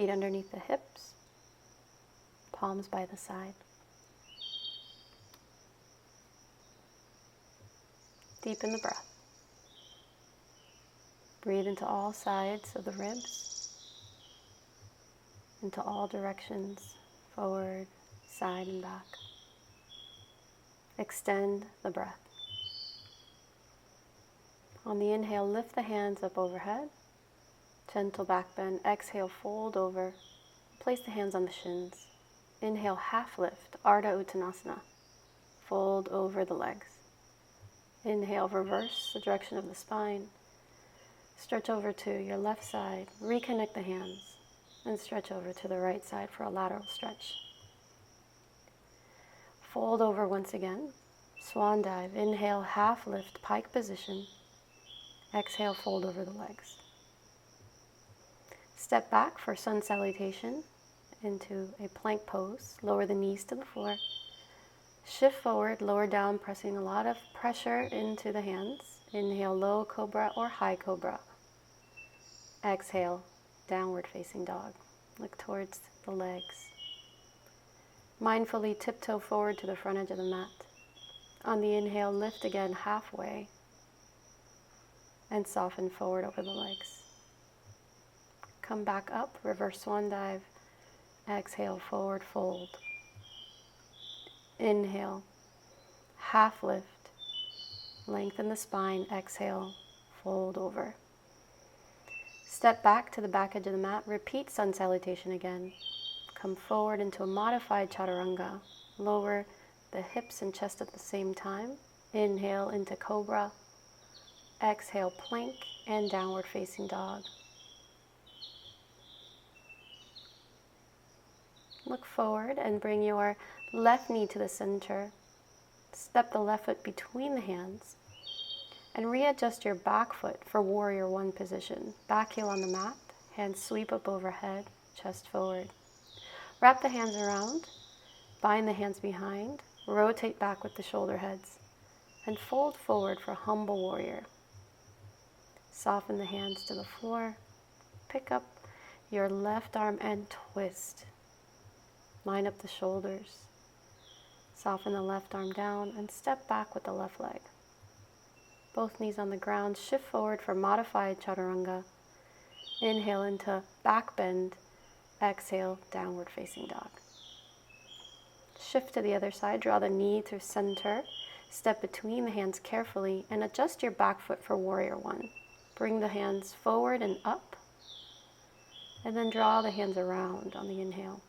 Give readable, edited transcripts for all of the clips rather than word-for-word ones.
Feet underneath the hips, palms by the side. Deepen the breath. Breathe into all sides of the ribs, into all directions, forward, side, and back. Extend the breath. On the inhale, lift the hands up overhead. Gentle back bend. Exhale, fold over. Place the hands on the shins. Inhale, half lift, Ardha Uttanasana. Fold over the legs. Inhale, reverse the direction of the spine. Stretch over to your left side. Reconnect the hands and stretch over to the right side for a lateral stretch. Fold over once again. Swan dive. Inhale, half lift, pike position. Exhale, fold over the legs. Step back for sun salutation into a plank pose. Lower the knees to the floor. Shift forward, lower down, pressing a lot of pressure into the hands. Inhale, low cobra or high cobra. Exhale, downward facing dog. Look towards the legs. Mindfully tiptoe forward to the front edge of the mat. On the inhale, lift again halfway and soften forward over the legs. Come back up, reverse swan dive. Exhale, forward fold. Inhale, half lift. Lengthen the spine. Exhale, fold over. Step back to the back edge of the mat. Repeat sun salutation again. Come forward into a modified chaturanga. Lower the hips and chest at the same time. Inhale into cobra. Exhale, plank and downward facing dog. Look forward and bring your left knee to the center. Step the left foot between the hands and readjust your back foot for warrior one position. Back heel on the mat, hands sweep up overhead, chest forward. Wrap the hands around, bind the hands behind, rotate back with the shoulder heads, and fold forward for humble warrior. Soften the hands to the floor. Pick up your left arm and twist. Line up the shoulders. Soften the left arm down and step back with the left leg. Both knees on the ground. Shift forward for modified chaturanga. Inhale into back bend. Exhale, downward facing dog. Shift to the other side. Draw the knee through center. Step between the hands carefully and adjust your back foot for warrior one. Bring the hands forward and up. And then draw the hands around on the inhale.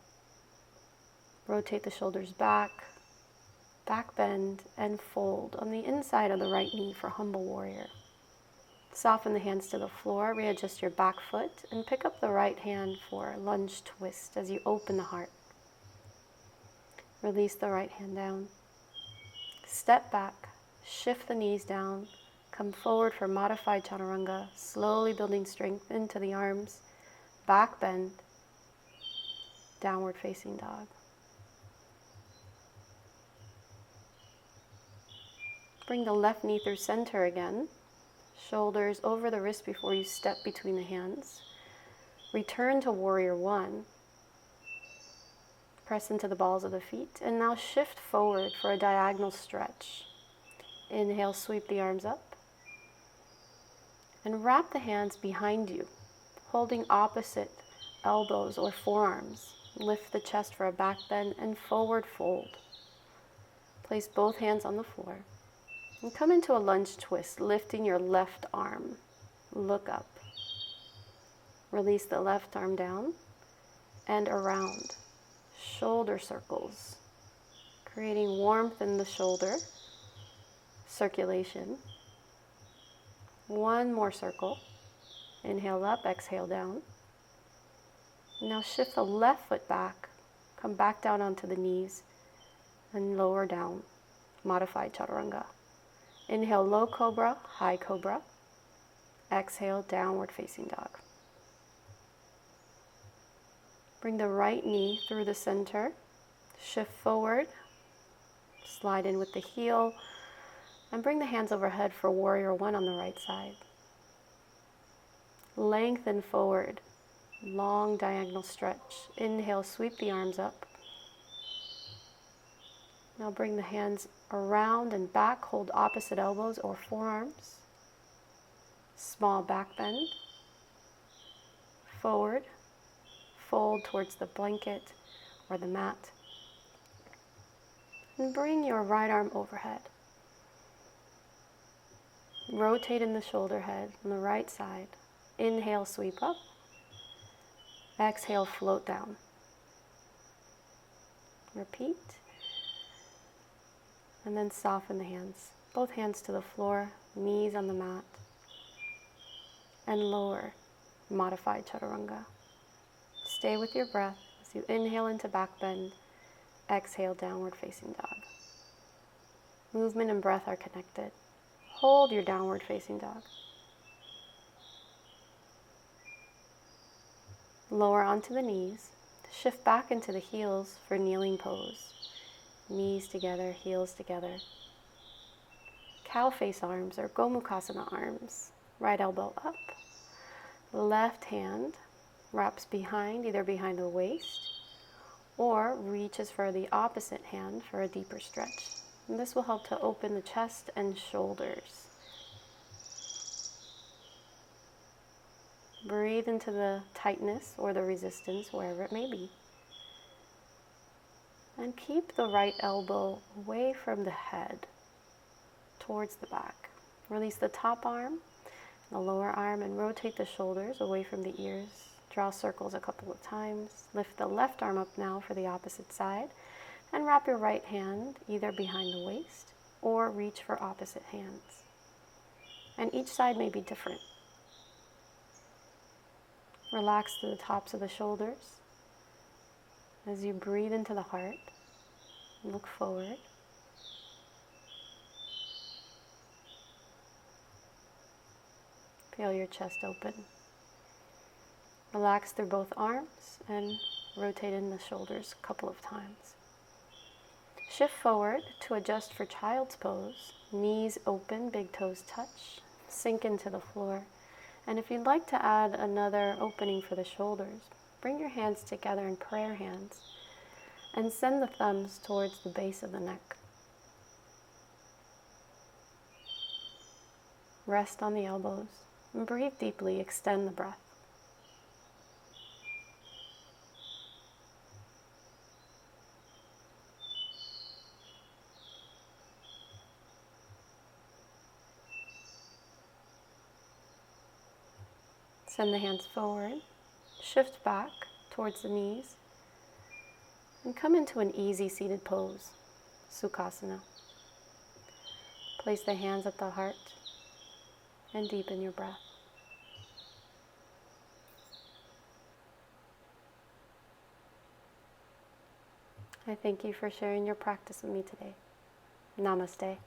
Rotate the shoulders back, back bend, and fold on the inside of the right knee for humble warrior. Soften the hands to the floor, readjust your back foot, and pick up the right hand for lunge twist as you open the heart. Release the right hand down. Step back, shift the knees down, come forward for modified chaturanga, slowly building strength into the arms, back bend, downward facing dog. Bring the left knee through center again. Shoulders over the wrist before you step between the hands. Return to warrior one. Press into the balls of the feet. And now shift forward for a diagonal stretch. Inhale, sweep the arms up. And wrap the hands behind you, holding opposite elbows or forearms. Lift the chest for a back bend and forward fold. Place both hands on the floor. And come into a lunge twist, lifting your left arm. Look up. Release the left arm down and around. Shoulder circles, creating warmth in the shoulder, circulation. One more circle. Inhale up, exhale down. Now shift the left foot back. Come back down onto the knees and lower down. Modified chaturanga. Inhale, low cobra, high cobra. Exhale, downward facing dog. Bring the right knee through the center. Shift forward. Slide in with the heel. And bring the hands overhead for warrior one on the right side. Lengthen forward. Long diagonal stretch. Inhale, sweep the arms up. Now bring the hands around and back. Hold opposite elbows or forearms. Small back bend. Forward. Fold towards the blanket or the mat. And bring your right arm overhead. Rotate in the shoulder head on the right side. Inhale, sweep up. Exhale, float down. Repeat. And then soften the hands. Both hands to the floor, knees on the mat. And lower, modified chaturanga. Stay with your breath as you inhale into back bend. Exhale, downward facing dog. Movement and breath are connected. Hold your downward facing dog. Lower onto the knees. Shift back into the heels for kneeling pose. Knees together, heels together. Cow face arms or Gomukhasana arms. Right elbow up. Left hand wraps behind, either behind the waist, or reaches for the opposite hand for a deeper stretch. And this will help to open the chest and shoulders. Breathe into the tightness or the resistance, wherever it may be. And keep the right elbow away from the head, towards the back. Release the top arm, the lower arm, and rotate the shoulders away from the ears. Draw circles a couple of times. Lift the left arm up now for the opposite side. And wrap your right hand either behind the waist or reach for opposite hands. And each side may be different. Relax to the tops of the shoulders as you breathe into the heart. Look forward. Feel your chest open. Relax through both arms and rotate in the shoulders a couple of times. Shift forward to adjust for child's pose. Knees open, big toes touch. Sink into the floor. And if you'd like to add another opening for the shoulders, bring your hands together in prayer hands and send the thumbs towards the base of the neck. Rest on the elbows and breathe deeply. Extend the breath. Send the hands forward, shift back towards the knees, and come into an easy seated pose, Sukhasana. Place the hands at the heart and deepen your breath. I thank you for sharing your practice with me today. Namaste.